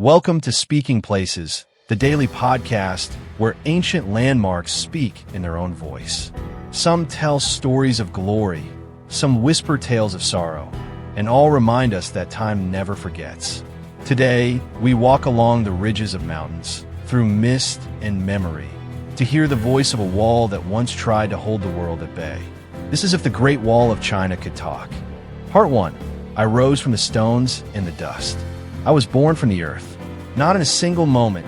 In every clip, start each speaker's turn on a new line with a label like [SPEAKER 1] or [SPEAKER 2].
[SPEAKER 1] Welcome to Speaking Places, the daily podcast where ancient landmarks speak in their own voice. Some tell stories of glory, some whisper tales of sorrow, and all remind us that time never forgets. Today, we walk along the ridges of mountains, through mist and memory, to hear the voice of a wall that once tried to hold the world at bay. This is if the Great Wall of China could talk. Part 1. I rose from the stones and the dust. I was born from the earth, not in a single moment,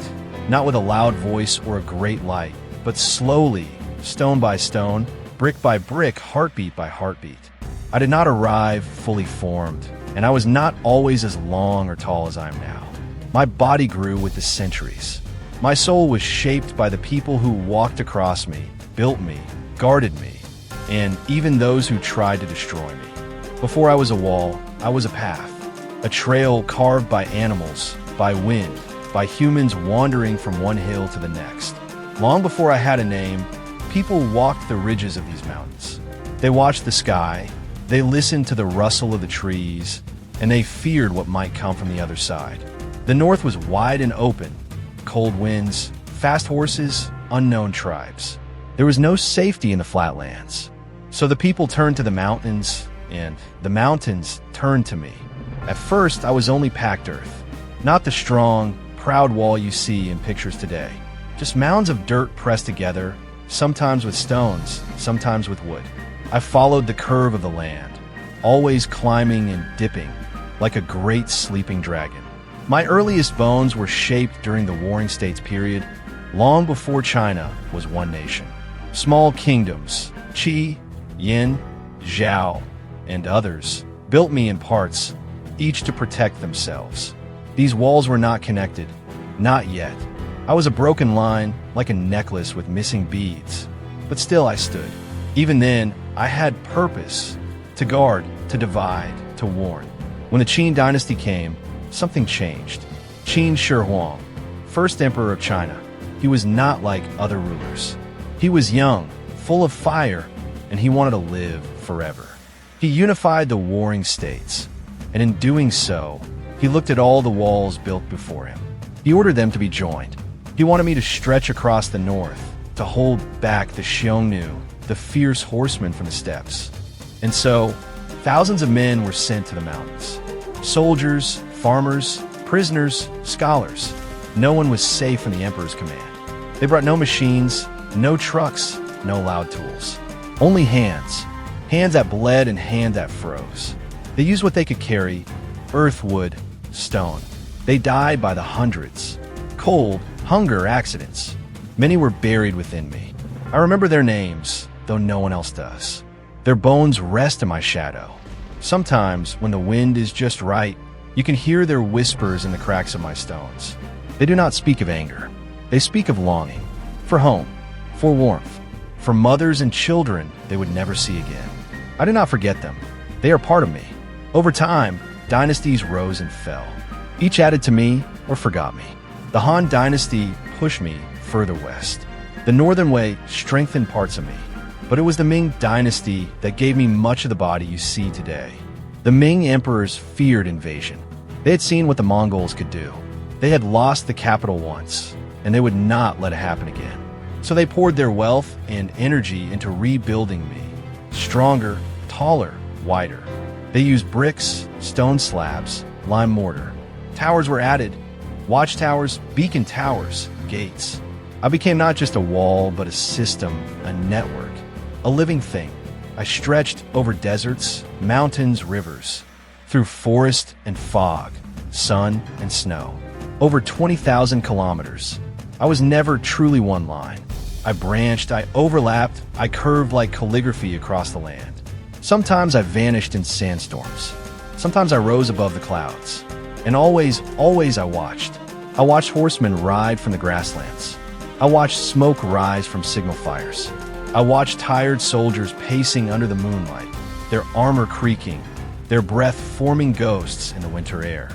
[SPEAKER 1] not with a loud voice or a great light, but slowly, stone by stone, brick by brick, heartbeat by heartbeat. I did not arrive fully formed, and I was not always as long or tall as I am now. My body grew with the centuries. My soul was shaped by the people who walked across me, built me, guarded me, and even those who tried to destroy me. Before I was a wall, I was a path, a trail carved by animals, by wind, by humans wandering from one hill to the next. Long before I had a name, people walked the ridges of these mountains. They watched the sky, they listened to the rustle of the trees, and they feared what might come from the other side. The north was wide and open, cold winds, fast horses, unknown tribes. There was no safety in the flatlands. So the people turned to the mountains, and the mountains turned to me. At first, I was only packed earth, not the strong, proud wall you see in pictures today. Just mounds of dirt pressed together, sometimes with stones, sometimes with wood. I followed the curve of the land, always climbing and dipping, like a great sleeping dragon. My earliest bones were shaped during the Warring States period, long before China was one nation. Small kingdoms, Qi, Yin, Zhao, and others, built me in parts, each to protect themselves. These walls were not connected, not yet. I was a broken line, like a necklace with missing beads. But still I stood. Even then, I had purpose, to guard, to divide, to warn. When the Qin dynasty came, something changed. Qin Shi Huang, first emperor of China. He was not like other rulers. He was young, full of fire, and he wanted to live forever. He unified the warring states, and in doing so, he looked at all the walls built before him. He ordered them to be joined. He wanted me to stretch across the north, to hold back the Xiongnu, the fierce horsemen from the steppes. And so, thousands of men were sent to the mountains. Soldiers, farmers, prisoners, scholars. No one was safe from the emperor's command. They brought no machines, no trucks, no loud tools. Only hands. Hands that bled and hands that froze. They used what they could carry: earth, wood, stone. They died by the hundreds. Cold, hunger, accidents. Many were buried within me. I remember their names, though no one else does. Their bones rest in my shadow. Sometimes, when the wind is just right, you can hear their whispers in the cracks of my stones. They do not speak of anger. They speak of longing. For home. For warmth. For mothers and children they would never see again. I do not forget them. They are part of me. Over time, dynasties rose and fell. Each added to me or forgot me. The Han Dynasty pushed me further west. The Northern Way strengthened parts of me. But it was the Ming Dynasty that gave me much of the body you see today. The Ming emperors feared invasion. They had seen what the Mongols could do. They had lost the capital once, and they would not let it happen again. So they poured their wealth and energy into rebuilding me. Stronger, taller, wider. They used bricks, stone slabs, lime mortar. Towers were added. Watchtowers, beacon towers, gates. I became not just a wall, but a system, a network, a living thing. I stretched over deserts, mountains, rivers, through forest and fog, sun and snow. Over 20,000 kilometers. I was never truly one line. I branched, I overlapped, I curved like calligraphy across the land. Sometimes I vanished in sandstorms. Sometimes I rose above the clouds. And always I watched. I watched horsemen ride from the grasslands. I watched smoke rise from signal fires. I watched tired soldiers pacing under the moonlight, their armor creaking, their breath forming ghosts in the winter air.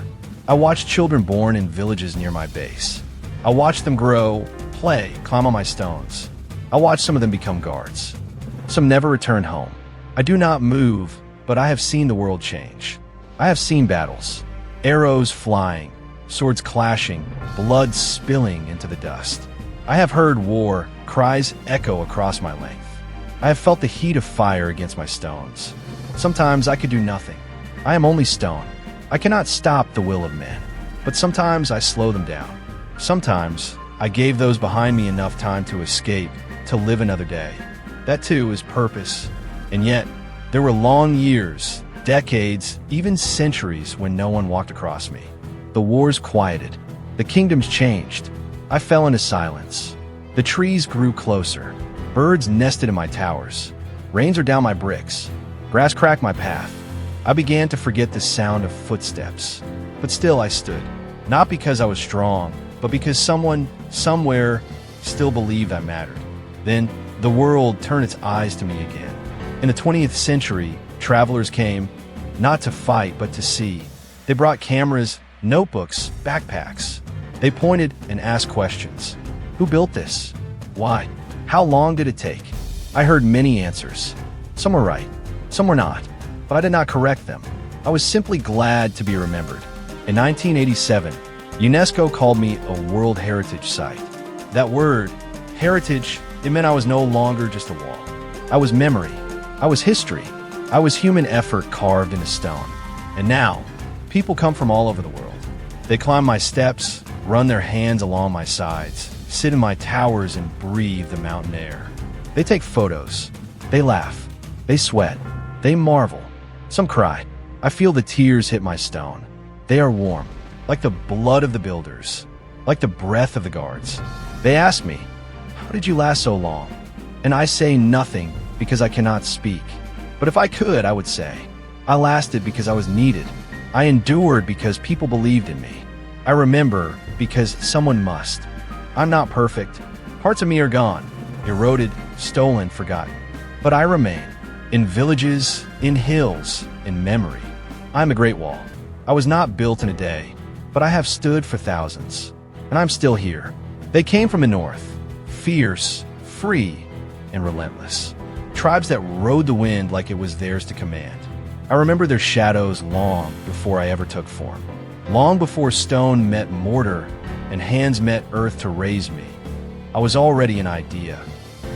[SPEAKER 1] I watched children born in villages near my base. I watched them grow, play, climb on my stones. I watched some of them become guards. Some never returned home. I do not move, but I have seen the world change. I have seen battles, arrows flying, swords clashing, blood spilling into the dust. I have heard war cries echo across my length. I have felt the heat of fire against my stones. Sometimes I could do nothing. I am only stone. I cannot stop the will of men, but sometimes I slow them down. Sometimes I gave those behind me enough time to escape, to live another day. That too is purpose. And yet, there were long years, decades, even centuries when no one walked across me. The wars quieted. The kingdoms changed. I fell into silence. The trees grew closer. Birds nested in my towers. Rains are down my bricks. Grass cracked my path. I began to forget the sound of footsteps. But still I stood. Not because I was strong, but because someone, somewhere, still believed I mattered. Then, the world turned its eyes to me again. In the 20th century, travelers came, not to fight, but to see. They brought cameras, notebooks, backpacks. They pointed and asked questions. Who built this? Why? How long did it take? I heard many answers. Some were right, some were not, but I did not correct them. I was simply glad to be remembered. In 1987, UNESCO called me a World Heritage Site. That word, heritage, it meant I was no longer just a wall. I was memory. I was history. I was human effort carved into stone. And now, people come from all over the world. They climb my steps, run their hands along my sides, sit in my towers and breathe the mountain air. They take photos. They laugh. They sweat. They marvel. Some cry. I feel the tears hit my stone. They are warm, like the blood of the builders, like the breath of the guards. They ask me, "How did you last so long?" And I say nothing because I cannot speak. But if I could, I would say, I lasted because I was needed. I endured because people believed in me. I remember because someone must. I'm not perfect. Parts of me are gone, eroded, stolen, forgotten. But I remain. In villages, in hills, in memory. I'm a Great Wall. I was not built in a day, but I have stood for thousands. And I'm still here. They came from the north, fierce, free, and relentless. Tribes that rode the wind like it was theirs to command. I remember their shadows long before I ever took form. Long before stone met mortar and hands met earth to raise me. I was already an idea,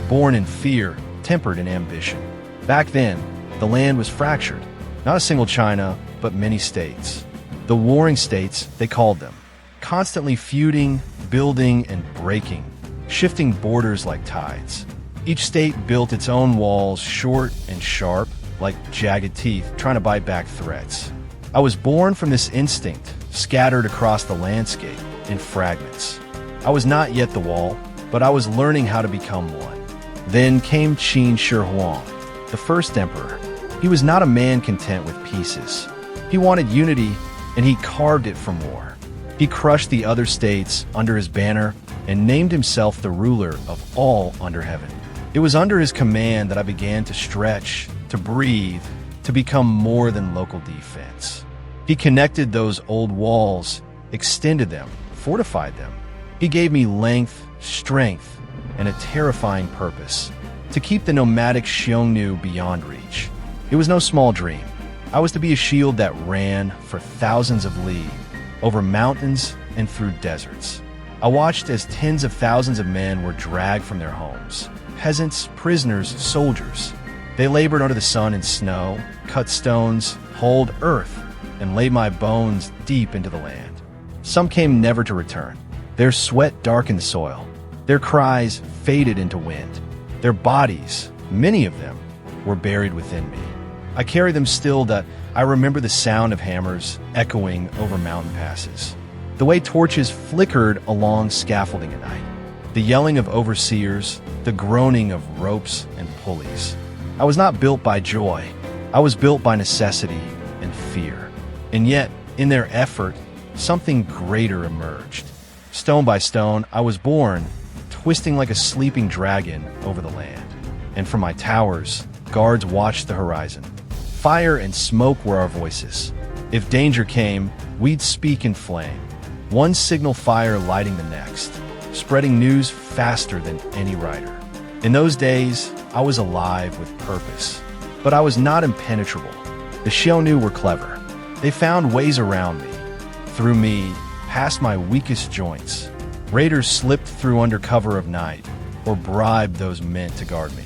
[SPEAKER 1] born in fear, tempered in ambition. Back then, the land was fractured. Not a single China, but many states. The warring states, they called them. Constantly feuding, building, and breaking, shifting borders like tides. Each state built its own walls, short and sharp, like jagged teeth, trying to bite back threats. I was born from this instinct, scattered across the landscape in fragments. I was not yet the wall, but I was learning how to become one. Then came Qin Shi Huang, the first emperor. He was not a man content with pieces. He wanted unity, and he carved it from war. He crushed the other states under his banner and named himself the ruler of all under heaven. It was under his command that I began to stretch, to breathe, to become more than local defense. He connected those old walls, extended them, fortified them. He gave me length, strength, and a terrifying purpose, to keep the nomadic Xiongnu beyond reach. It was no small dream. I was to be a shield that ran for thousands of li, over mountains and through deserts. I watched as tens of thousands of men were dragged from their homes. Peasants, prisoners, soldiers. They labored under the sun and snow, cut stones, hauled earth, and laid my bones deep into the land. Some came never to return. Their sweat darkened the soil. Their cries faded into wind. Their bodies, many of them, were buried within me. I carry them still that I remember the sound of hammers echoing over mountain passes. The way torches flickered along scaffolding at night. The yelling of overseers, the groaning of ropes and pulleys. I was not built by joy. I was built by necessity and fear. And yet, in their effort, something greater emerged. Stone by stone, I was born, twisting like a sleeping dragon over the land. And from my towers, guards watched the horizon. Fire and smoke were our voices. If danger came, we'd speak in flame. One signal fire lighting the next, spreading news faster than any rider. In those days, I was alive with purpose. But I was not impenetrable. The Xiongnu were clever. They found ways around me. Through me, past my weakest joints. Raiders slipped through under cover of night, or bribed those meant to guard me.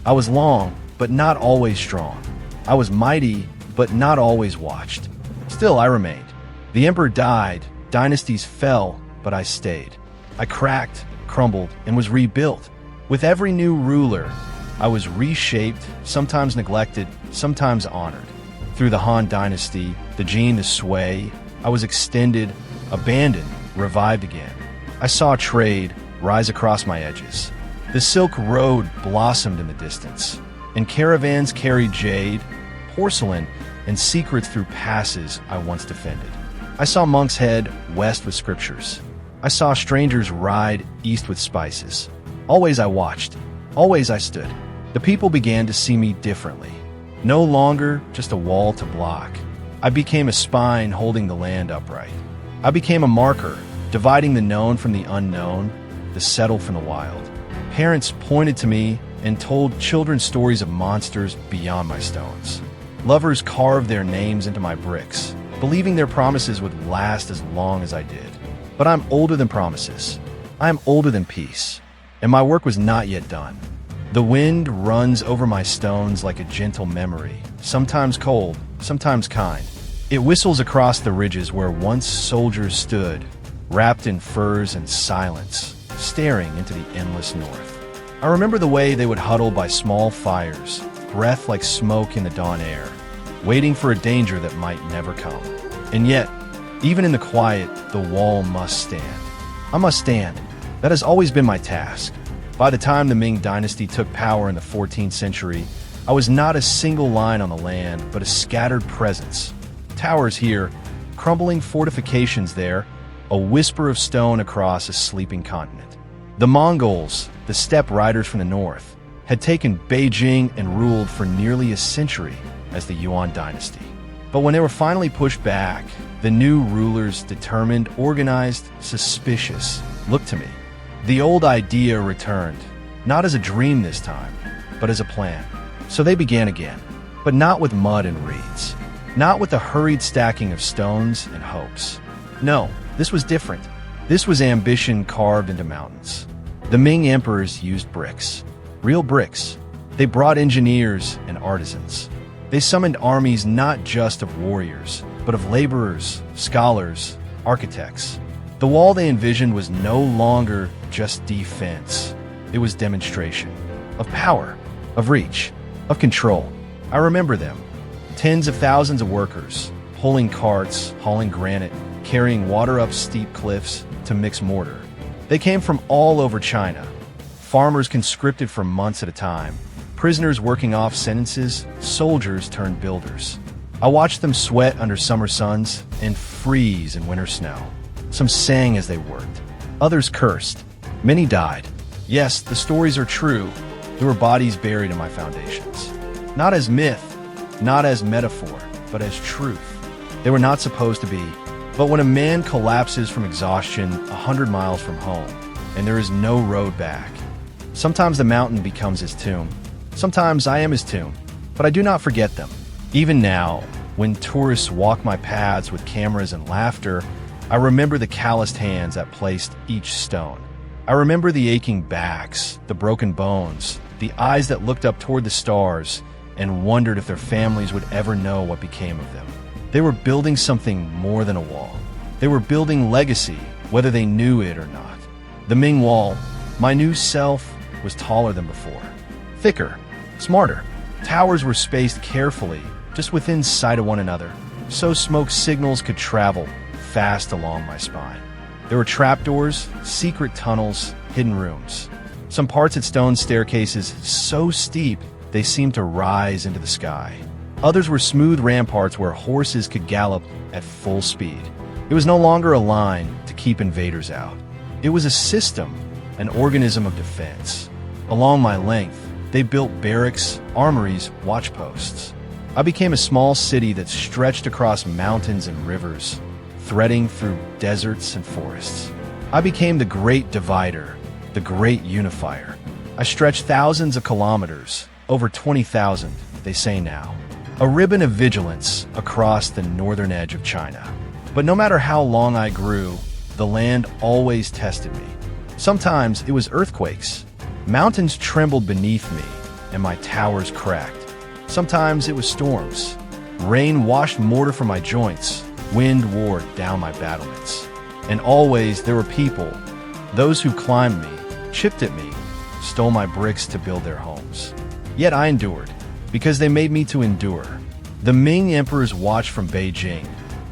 [SPEAKER 1] I was long, but not always strong. I was mighty, but not always watched. Still, I remained. The emperor died, dynasties fell, but I stayed. I cracked, crumbled, and was rebuilt. With every new ruler, I was reshaped, sometimes neglected, sometimes honored. Through the Han Dynasty, the Jin, the Sui, I was extended, abandoned, revived again. I saw trade rise across my edges. The Silk Road blossomed in the distance, and caravans carried jade, porcelain, and secrets through passes I once defended. I saw monks head west with scriptures. I saw strangers ride east with spices. Always I watched. Always I stood. The people began to see me differently. No longer just a wall to block. I became a spine holding the land upright. I became a marker, dividing the known from the unknown, the settled from the wild. Parents pointed to me and told children stories of monsters beyond my stones. Lovers carved their names into my bricks, believing their promises would last as long as I did. But I'm older than promises. I am older than peace, and my work was not yet done. The wind runs over my stones like a gentle memory, sometimes cold, sometimes kind. It whistles across the ridges where once soldiers stood, wrapped in furs and silence, staring into the endless north. I remember the way they would huddle by small fires, breath like smoke in the dawn air, waiting for a danger that might never come. And yet, even in the quiet, the wall must stand. I must stand. That has always been my task. By the time the Ming Dynasty took power in the 14th century, I was not a single line on the land, but a scattered presence. Towers here, crumbling fortifications there, a whisper of stone across a sleeping continent. The Mongols, the steppe riders from the north, had taken Beijing and ruled for nearly a century as the Yuan Dynasty. But when they were finally pushed back, the new rulers, determined, organized, suspicious, looked to me. The old idea returned, not as a dream this time, but as a plan. So they began again, but not with mud and reeds, not with the hurried stacking of stones and hopes. No, this was different. This was ambition carved into mountains. The Ming emperors used bricks, real bricks. They brought engineers and artisans. They summoned armies not just of warriors, but of laborers, scholars, architects. The wall they envisioned was no longer just defense. It was demonstration of power, of reach, of control. I remember them. Tens of thousands of workers, pulling carts, hauling granite, carrying water up steep cliffs to mix mortar. They came from all over China. Farmers conscripted for months at a time, prisoners working off sentences, soldiers turned builders. I watched them sweat under summer suns and freeze in winter snow. Some sang as they worked. Others cursed. Many died. Yes, the stories are true. There were bodies buried in my foundations. Not as myth, not as metaphor, but as truth. They were not supposed to be. But when a man collapses from exhaustion 100 miles from home, and there is no road back, sometimes the mountain becomes his tomb. Sometimes I am his tomb, but I do not forget them. Even now, when tourists walk my paths with cameras and laughter, I remember the calloused hands that placed each stone. I remember the aching backs, the broken bones, the eyes that looked up toward the stars and wondered if their families would ever know what became of them. They were building something more than a wall. They were building legacy, whether they knew it or not. The Ming Wall, my new self, was taller than before. Thicker, smarter. Towers were spaced carefully, just within sight of one another, so smoke signals could travel fast along my spine. There were trapdoors, secret tunnels, hidden rooms. Some parts had stone staircases so steep they seemed to rise into the sky. Others were smooth ramparts where horses could gallop at full speed. It was no longer a line to keep invaders out. It was a system, an organism of defense. Along my length, they built barracks, armories, watchposts. I became a small city that stretched across mountains and rivers, threading through deserts and forests. I became the great divider, the great unifier. I stretched thousands of kilometers, over 20,000, they say now. A ribbon of vigilance across the northern edge of China. But no matter how long I grew, the land always tested me. Sometimes it was earthquakes. Mountains trembled beneath me, and my towers cracked. Sometimes it was storms. Rain washed mortar from my joints. Wind wore down my battlements. And always there were people, those who climbed me, chipped at me, stole my bricks to build their homes. Yet I endured, because they made me to endure. The Ming emperors watched from Beijing,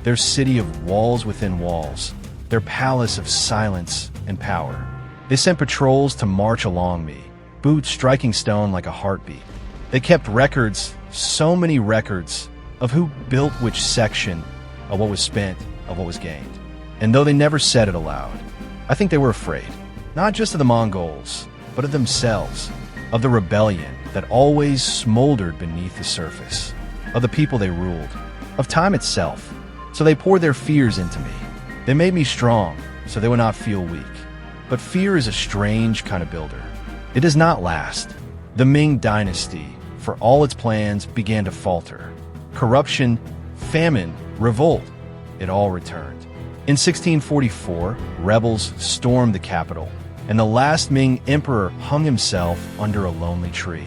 [SPEAKER 1] their city of walls within walls, their palace of silence and power. They sent patrols to march along me, boots striking stone like a heartbeat. They kept records, so many records, of who built which section, of what was spent, of what was gained. And though they never said it aloud, I think they were afraid, not just of the Mongols, but of themselves, of the rebellion that always smoldered beneath the surface, of the people they ruled, of time itself. So they poured their fears into me. They made me strong, so they would not feel weak. But fear is a strange kind of builder. It does not last. The Ming dynasty, for all its plans, began to falter. Corruption, famine, revolt, it all returned. In 1644, rebels stormed the capital, and the last Ming emperor hung himself under a lonely tree.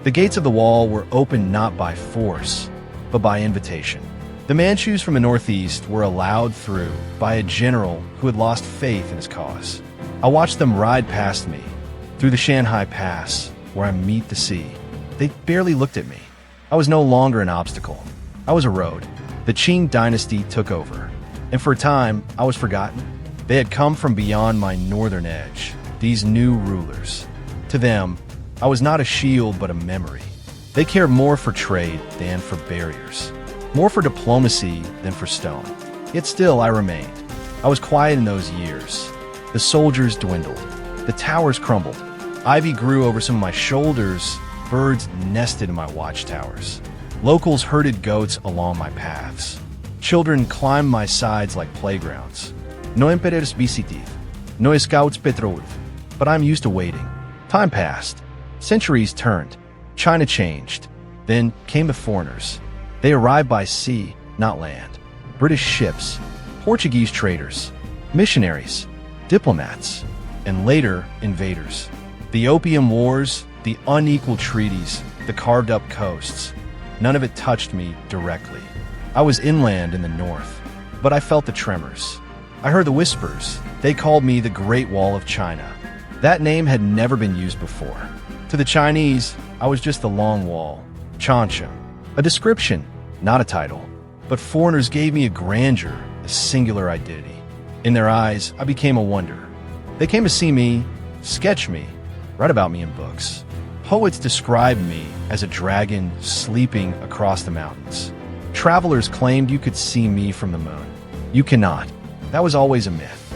[SPEAKER 1] The gates of the wall were opened not by force, but by invitation. The Manchus from the northeast were allowed through by a general who had lost faith in his cause. I watched them ride past me, through the Shanhai Pass, where I meet the sea. They barely looked at me. I was no longer an obstacle. I was a road. The Qing dynasty took over, and for a time, I was forgotten. They had come from beyond my northern edge, these new rulers. To them, I was not a shield but a memory. They cared more for trade than for barriers, more for diplomacy than for stone. Yet still I remained. I was quiet in those years. The soldiers dwindled. The towers crumbled. Ivy grew over some of my shoulders. Birds nested in my watchtowers. Locals herded goats along my paths. Children climbed my sides like playgrounds. No imperes visitiv, no scouts petrov. But I'm used to waiting. Time passed. Centuries turned. China changed. Then came the foreigners. They arrived by sea, not land. British ships, Portuguese traders, missionaries, diplomats, and later invaders. The Opium Wars, the unequal treaties, the carved-up coasts. None of it touched me directly. I was inland in the north, but I felt the tremors. I heard the whispers. They called me the Great Wall of China. That name had never been used before. To the Chinese, I was just the Long Wall, Chansha. A description, not a title. But foreigners gave me a grandeur, a singular identity. In their eyes, I became a wonder. They came to see me, sketch me, write about me in books. Poets described me as a dragon sleeping across the mountains. Travelers claimed you could see me from the moon. You cannot. That was always a myth.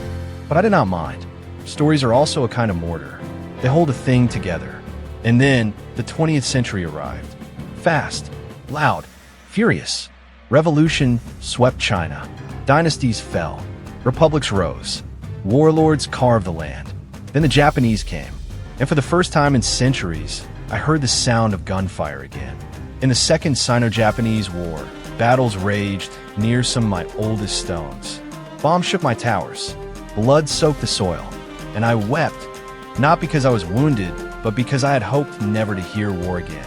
[SPEAKER 1] But I did not mind. Stories are also a kind of mortar. They hold a thing together. And then the 20th century arrived. Fast, loud, furious. Revolution swept China. Dynasties fell. Republics rose. Warlords carved the land. Then the Japanese came. And for the first time in centuries, I heard the sound of gunfire again. In the Second Sino-Japanese War, battles raged near some of my oldest stones. Bombs shook my towers. Blood soaked the soil. And I wept, not because I was wounded, but because I had hoped never to hear war again.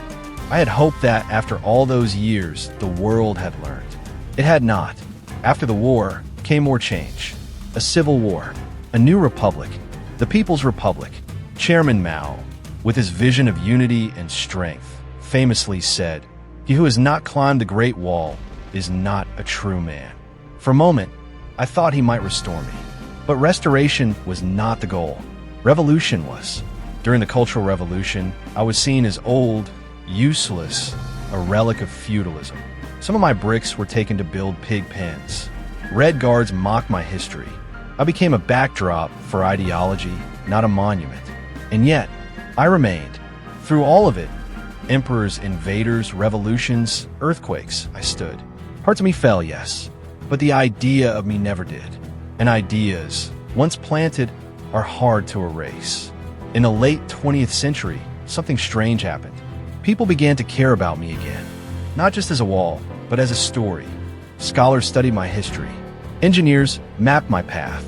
[SPEAKER 1] I had hoped that after all those years, the world had learned. It had not. After the war came more change. A civil war. A new republic. The People's Republic. Chairman Mao, with his vision of unity and strength, famously said, "He who has not climbed the Great Wall is not a true man." For a moment, I thought he might restore me. But restoration was not the goal. Revolution was. During the Cultural Revolution, I was seen as old, useless, a relic of feudalism. Some of my bricks were taken to build pig pens. Red Guards mocked my history. I became a backdrop for ideology, not a monument. And yet, I remained. Through all of it, emperors, invaders, revolutions, earthquakes, I stood. Parts of me fell, yes, but the idea of me never did. And ideas, once planted, are hard to erase. In the late 20th century, something strange happened. People began to care about me again, not just as a wall, but as a story. Scholars studied my history. Engineers mapped my path.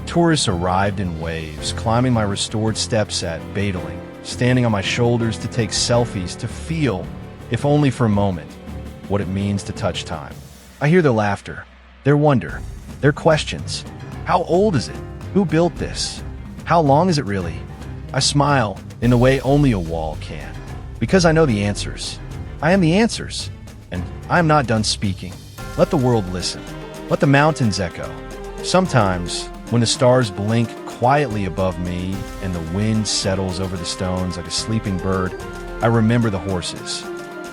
[SPEAKER 1] Tourists arrived in waves, climbing my restored steps at Badaling, standing on my shoulders to take selfies, to feel, if only for a moment, what it means to touch time. I hear their laughter, their wonder, their questions. How old is it? Who built this? How long is it really? I smile in the way only a wall can, because I know the answers. I am the answers, and I am not done speaking. Let the world listen. Let the mountains echo. Sometimes, when the stars blink quietly above me and the wind settles over the stones like a sleeping bird, I remember the horses.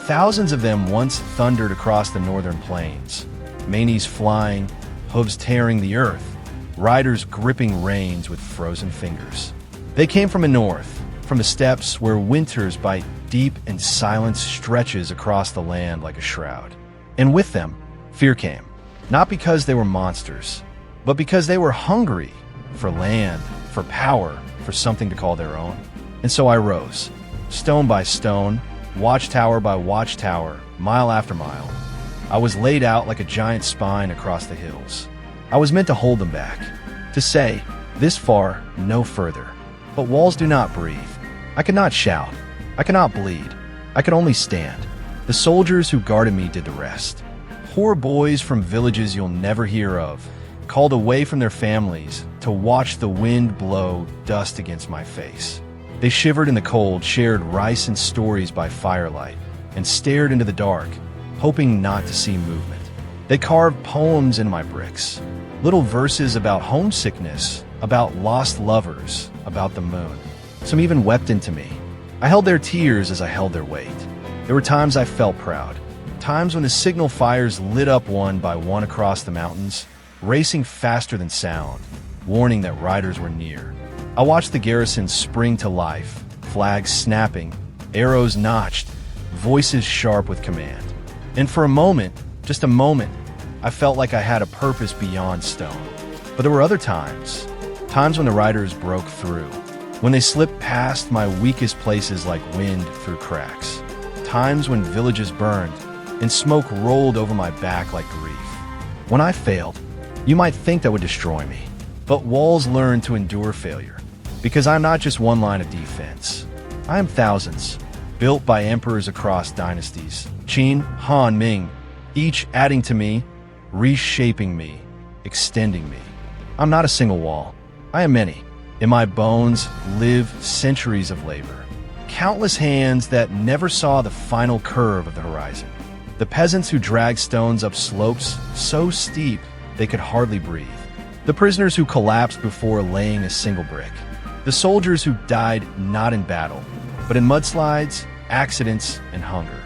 [SPEAKER 1] Thousands of them once thundered across the northern plains, manes flying, hooves tearing the earth, riders gripping reins with frozen fingers. They came from the north, from the steppes where winters bite deep and silence stretches across the land like a shroud. And with them, fear came, not because they were monsters, but because they were hungry for land, for power, for something to call their own. And so I rose, stone by stone, watchtower by watchtower, mile after mile. I was laid out like a giant spine across the hills. I was meant to hold them back, to say, this far, no further. But walls do not breathe. I could not shout. I could not bleed. I could only stand. The soldiers who guarded me did the rest. Poor boys from villages you'll never hear of, called away from their families to watch the wind blow dust against my face. They shivered in the cold, shared rice and stories by firelight, and stared into the dark, hoping not to see movement. They carved poems in my bricks, little verses about homesickness, about lost lovers, about the moon. Some even wept into me. I held their tears as I held their weight. There were times I felt proud, times when the signal fires lit up one by one across the mountains, racing faster than sound, warning that riders were near. I watched the garrison spring to life, flags snapping, arrows notched, voices sharp with command. And for a moment, just a moment, I felt like I had a purpose beyond stone. But there were other times when the riders broke through, when they slipped past my weakest places like wind through cracks. Times when villages burned and smoke rolled over my back like grief. When I failed, you might think that would destroy me, but walls learn to endure failure, because I'm not just one line of defense. I am thousands, built by emperors across dynasties, Qin, Han, Ming, each adding to me, reshaping me, extending me. I'm not a single wall. I am many. In my bones live centuries of labor, countless hands that never saw the final curve of the horizon. The peasants who dragged stones up slopes so steep they could hardly breathe. The prisoners who collapsed before laying a single brick. The soldiers who died not in battle, but in mudslides, accidents, and hunger.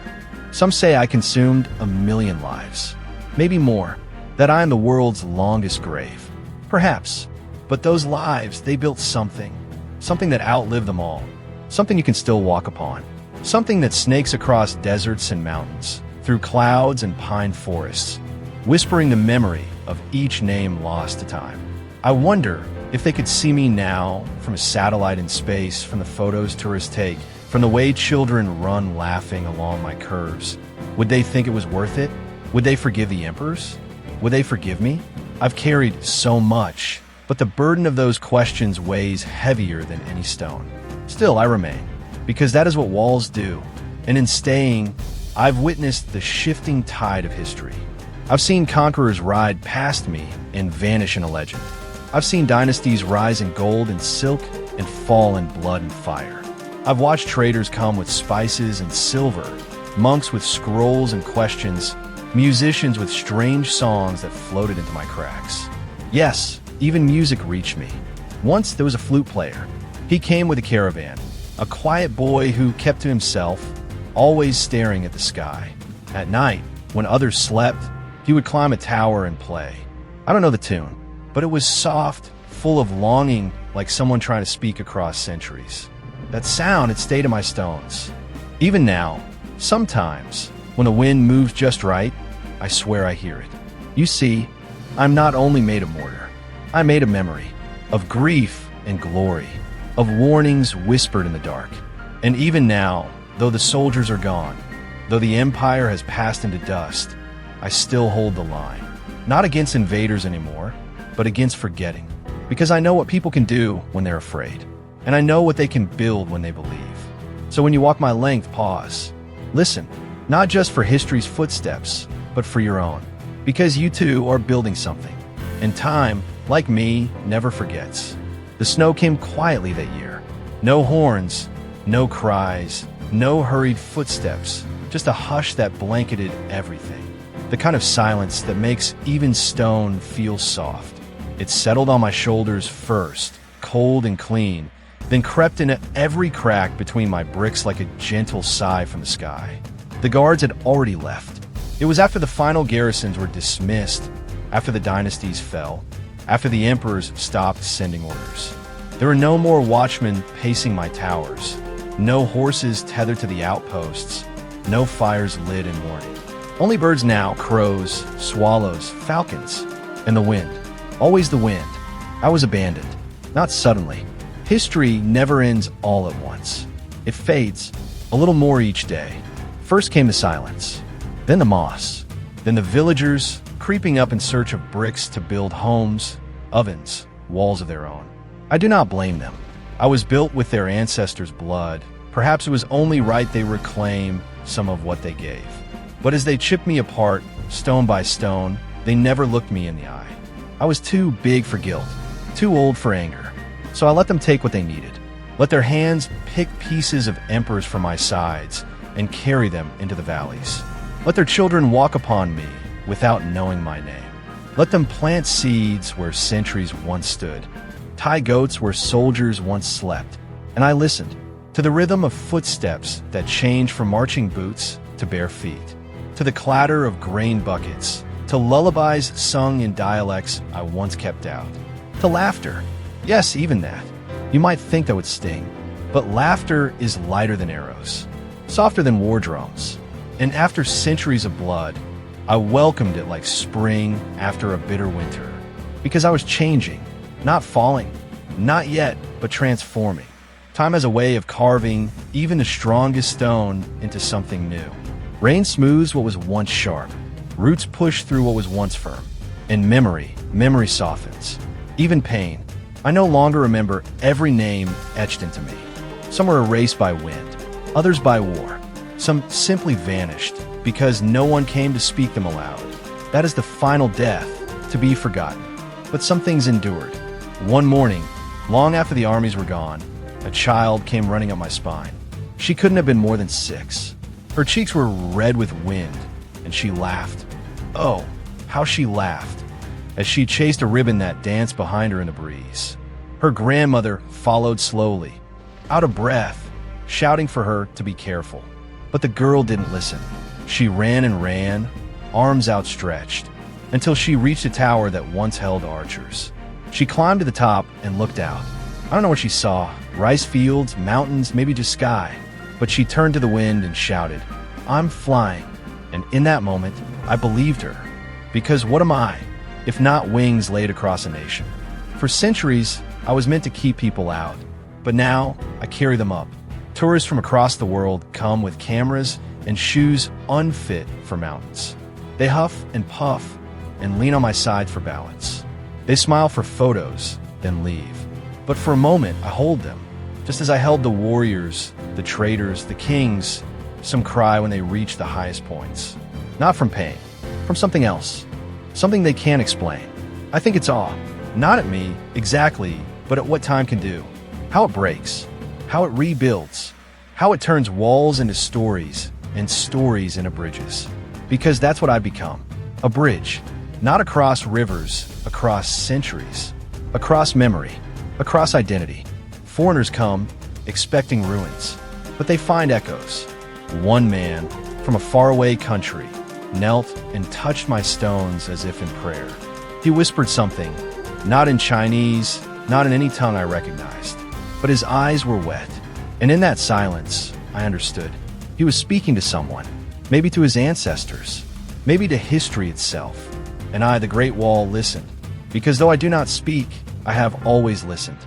[SPEAKER 1] Some say I consumed 1 million lives, maybe more, that I am the world's longest grave. Perhaps, but those lives, they built something that outlived them all, something you can still walk upon, something that snakes across deserts and mountains, through clouds and pine forests, whispering the memory of each name lost to time. I wonder if they could see me now from a satellite in space, from the photos tourists take, from the way children run laughing along my curves. Would they think it was worth it? Would they forgive the emperors? Would they forgive me? I've carried so much, but the burden of those questions weighs heavier than any stone. Still, I remain, because that is what walls do. And in staying, I've witnessed the shifting tide of history. I've seen conquerors ride past me and vanish in a legend. I've seen dynasties rise in gold and silk and fall in blood and fire. I've watched traders come with spices and silver, monks with scrolls and questions, musicians with strange songs that floated into my cracks. Yes, even music reached me. Once there was a flute player. He came with a caravan, a quiet boy who kept to himself, always staring at the sky. At night, when others slept, he would climb a tower and play. I don't know the tune, but it was soft, full of longing, like someone trying to speak across centuries. That sound, it stayed in my stones. Even now, sometimes, when the wind moves just right, I swear I hear it. You see, I'm not only made of mortar. I'm made of memory, of grief and glory, of warnings whispered in the dark. And even now, though the soldiers are gone, though the empire has passed into dust, I still hold the line. Not against invaders anymore, but against forgetting. because I know what people can do when they're afraid, and I know what they can build when they believe. So when you walk my length, pause. Listen, not just for history's footsteps, but for your own, because you too are building something. And time, like me, never forgets. The snow came quietly that year. No horns, no cries, no hurried footsteps, just a hush that blanketed everything. The kind of silence that makes even stone feel soft. It settled on my shoulders first, cold and clean, then crept into every crack between my bricks like a gentle sigh from the sky. The guards had already left. It was after the final garrisons were dismissed, after the dynasties fell, after the emperors stopped sending orders. There were no more watchmen pacing my towers, no horses tethered to the outposts, no fires lit in mourning. Only birds now, crows, swallows, falcons, and the wind. Always the wind. I was abandoned. Not suddenly. History never ends all at once. It fades, a little more each day. First came the silence, then the moss, then the villagers creeping up in search of bricks to build homes, ovens, walls of their own. I do not blame them. I was built with their ancestors' blood. Perhaps it was only right they reclaim some of what they gave. But as they chipped me apart, stone by stone, they never looked me in the eye. I was too big for guilt, too old for anger. So I let them take what they needed. Let their hands pick pieces of emperors from my sides and carry them into the valleys. Let their children walk upon me without knowing my name. Let them plant seeds where centuries once stood, tie goats where soldiers once slept. And I listened to the rhythm of footsteps that changed from marching boots to bare feet, to the clatter of grain buckets, to lullabies sung in dialects I once kept out, to laughter. Yes, even that. You might think that would sting, but laughter is lighter than arrows, softer than war drums. And after centuries of blood, I welcomed it like spring after a bitter winter, because I was changing, not falling, not yet, but transforming. Time has a way of carving even the strongest stone into something new. Rain smooths what was once sharp. Roots push through what was once firm. And memory softens. Even pain. I no longer remember every name etched into me. Some were erased by wind, others by war. Some simply vanished because no one came to speak them aloud. That is the final death, to be forgotten. But some things endured. One morning, long after the armies were gone, a child came running up my spine. She couldn't have been more than 6. Her cheeks were red with wind, and she laughed. Oh, how she laughed, as she chased a ribbon that danced behind her in the breeze. Her grandmother followed slowly, out of breath, shouting for her to be careful. But the girl didn't listen. She ran and ran, arms outstretched, until she reached a tower that once held archers. She climbed to the top and looked out. I don't know what she saw, rice fields, mountains, maybe just sky. But she turned to the wind and shouted, "I'm flying." And in that moment, I believed her. Because what am I, if not wings laid across a nation? For centuries, I was meant to keep people out. But now, I carry them up. Tourists from across the world come with cameras and shoes unfit for mountains. They huff and puff and lean on my side for balance. They smile for photos, then leave. But for a moment, I hold them, just as I held the warriors, the traders, the kings. Some cry when they reach the highest points. Not from pain, from something else. Something they can't explain. I think it's awe. Not at me, exactly, but at what time can do. How it breaks. How it rebuilds. How it turns walls into stories, and stories into bridges. Because that's what I've become. A bridge. Not across rivers, across centuries. Across memory. Across identity. Foreigners come, expecting ruins. But they find echoes. One man, from a faraway country, knelt and touched my stones as if in prayer. He whispered something, not in Chinese, not in any tongue I recognized, but his eyes were wet. And in that silence, I understood. He was speaking to someone, maybe to his ancestors, maybe to history itself. And I, the Great Wall, listened, because though I do not speak, I have always listened.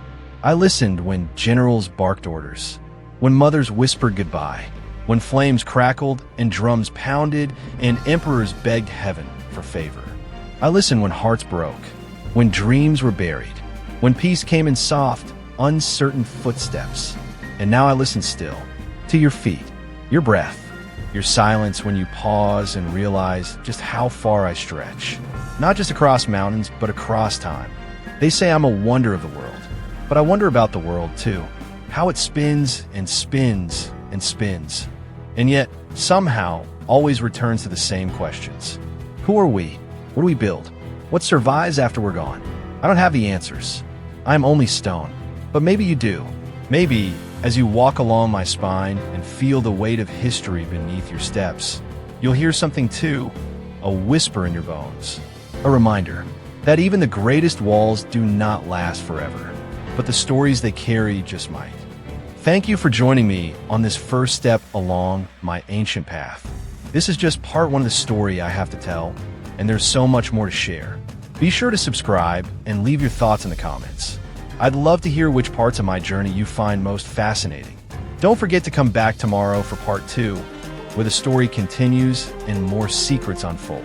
[SPEAKER 1] I listened when generals barked orders, when mothers whispered goodbye, when flames crackled and drums pounded and emperors begged heaven for favor. I listened when hearts broke, when dreams were buried, when peace came in soft, uncertain footsteps. And now I listen still, to your feet, your breath, your silence when you pause and realize just how far I stretch. Not just across mountains, but across time. They say I'm a wonder of the world, but I wonder about the world too. How it spins and spins and spins. And yet, somehow, always returns to the same questions. Who are we? What do we build? What survives after we're gone? I don't have the answers. I'm only stone. But maybe you do. Maybe, as you walk along my spine and feel the weight of history beneath your steps, you'll hear something too, a whisper in your bones. A reminder that even the greatest walls do not last forever, but the stories they carry just might. Thank you for joining me on this first step along my ancient path. This is just part one of the story I have to tell, and there's so much more to share. Be sure to subscribe and leave your thoughts in the comments. I'd love to hear which parts of my journey you find most fascinating. Don't forget to come back tomorrow for part 2, where the story continues and more secrets unfold.